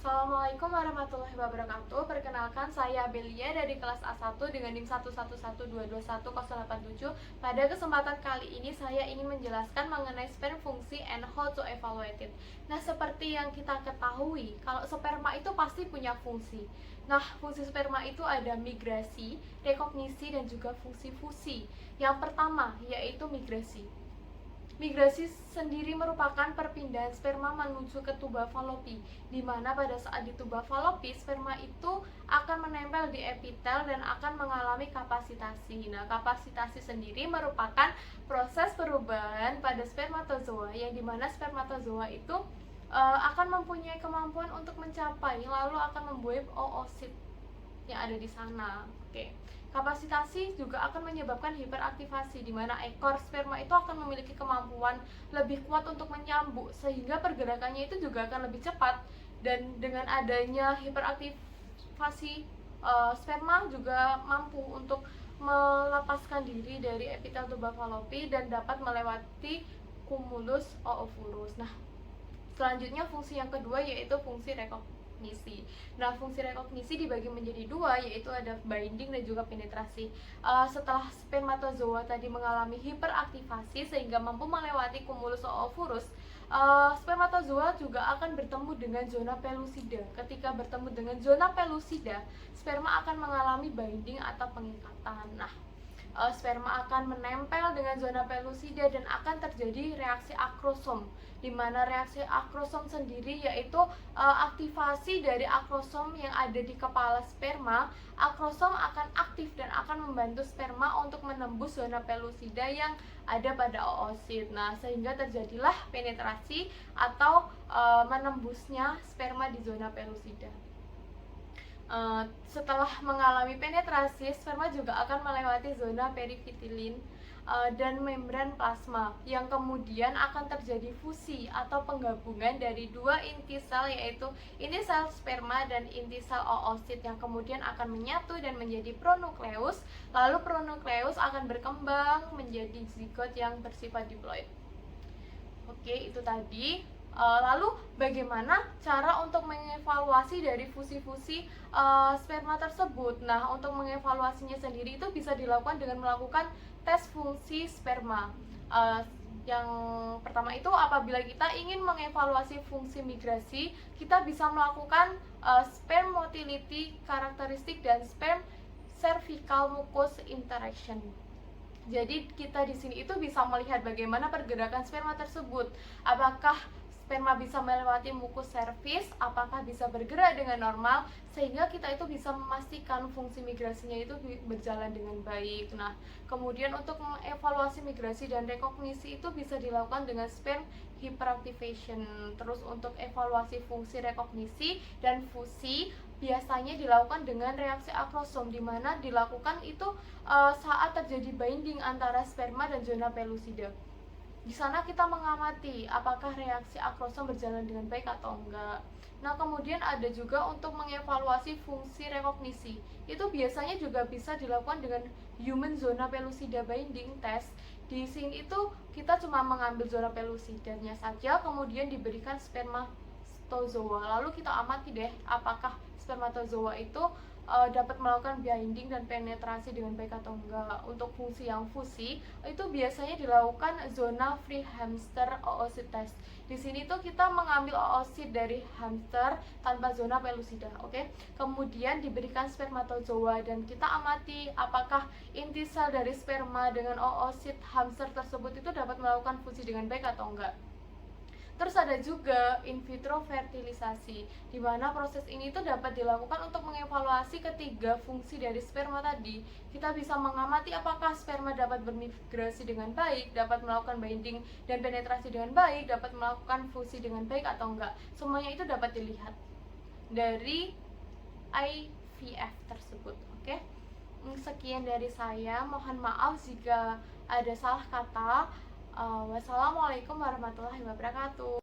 Assalamualaikum warahmatullahi wabarakatuh. Perkenalkan, saya Belia dari kelas A1 dengan NIM 111221087. Pada kesempatan kali ini saya ingin menjelaskan mengenai sperm fungsi and how to evaluate it. Nah, seperti yang kita ketahui, kalau sperma itu pasti punya fungsi. Nah, fungsi sperma itu ada migrasi, rekognisi, dan juga fungsi fusi. Yang pertama yaitu migrasi. Migrasi sendiri merupakan perpindahan sperma menuju ke tuba falopi, di mana pada saat di tuba falopi, sperma itu akan menempel di epitel dan akan mengalami kapasitasi. Nah, kapasitasi sendiri merupakan proses perubahan pada spermatozoa, yang dimana spermatozoa itu akan mempunyai kemampuan untuk mencapai, lalu akan membuat oosit yang ada di sana. Oke. Kapasitasi juga akan menyebabkan hiperaktivasi, di mana ekor sperma itu akan memiliki kemampuan lebih kuat untuk menyambuk, sehingga pergerakannya itu juga akan lebih cepat. Dan dengan adanya hiperaktivasi, sperma juga mampu untuk melepaskan diri dari epitel tuba falopi dan dapat melewati kumulus oovulus. Nah, selanjutnya fungsi yang kedua yaitu fungsi rekognisi. Nah, fungsi rekognisi dibagi menjadi dua, yaitu ada binding dan juga penetrasi. Setelah spermatozoa tadi mengalami hiperaktivasi sehingga mampu melewati kumulus oovulus, spermatozoa juga akan bertemu dengan zona pellucida. Ketika bertemu dengan zona pellucida, sperma akan mengalami binding atau pengikatan. Nah, sperma akan menempel dengan zona pellucida dan akan terjadi reaksi akrosom, di mana reaksi akrosom sendiri yaitu aktivasi dari akrosom yang ada di kepala sperma. Akrosom akan aktif dan akan membantu sperma untuk menembus zona pellucida yang ada pada oosit. Nah, sehingga terjadilah penetrasi atau menembusnya sperma di zona pellucida. Setelah mengalami penetrasi, sperma juga akan melewati zona perifitilin dan membran plasma, yang kemudian akan terjadi fusi atau penggabungan dari dua inti sel, yaitu inti sel sperma dan inti sel oosit, yang kemudian akan menyatu dan menjadi pronukleus. Lalu pronukleus akan berkembang menjadi zigot yang bersifat diploid. Oke, itu tadi. Lalu bagaimana cara untuk mengevaluasi dari fusi-fusi sperma tersebut? Nah, untuk mengevaluasinya sendiri itu bisa dilakukan dengan melakukan tes fungsi sperma. Yang pertama itu, apabila kita ingin mengevaluasi fungsi migrasi, kita bisa melakukan sperm motility karakteristik dan sperm cervical mucus interaction. Jadi kita di sini itu bisa melihat bagaimana pergerakan sperma tersebut. Apakah sperma bisa melewati mukus cervix, apakah bisa bergerak dengan normal, sehingga kita itu bisa memastikan fungsi migrasinya itu berjalan dengan baik. Nah, kemudian untuk mengevaluasi migrasi dan rekognisi itu bisa dilakukan dengan sperm hyperactivation. Terus untuk evaluasi fungsi rekognisi dan fusi biasanya dilakukan dengan reaksi akrosom, di mana dilakukan itu saat terjadi binding antara sperma dan zona pellucida. Di sana kita mengamati apakah reaksi akrosom berjalan dengan baik atau enggak. Nah, kemudian ada juga untuk mengevaluasi fungsi rekognisi. Itu biasanya juga bisa dilakukan dengan human zona pellucida binding test. Di sini itu kita cuma mengambil zona pellucidanya saja, kemudian diberikan spermatozoa. Lalu kita amati deh apakah spermatozoa itu dapat melakukan binding dan penetrasi dengan baik atau enggak. Untuk fungsi yang fusi itu biasanya dilakukan zona free hamster oosit test. Di sini tuh kita mengambil oosit dari hamster tanpa zona pellucida, oke? Kemudian diberikan spermatozoa dan kita amati apakah inti sel dari sperma dengan oosit hamster tersebut itu dapat melakukan fusi dengan baik atau enggak. Terus ada juga in vitro fertilisasi, di mana proses ini tuh dapat dilakukan untuk mengevaluasi ketiga fungsi dari sperma tadi. Kita bisa mengamati apakah sperma dapat bermigrasi dengan baik, dapat melakukan binding dan penetrasi dengan baik, dapat melakukan fusi dengan baik atau enggak. Semuanya itu dapat dilihat dari IVF tersebut, oke? Sekian dari saya, mohon maaf jika ada salah kata. Wassalamualaikum warahmatullahi wabarakatuh.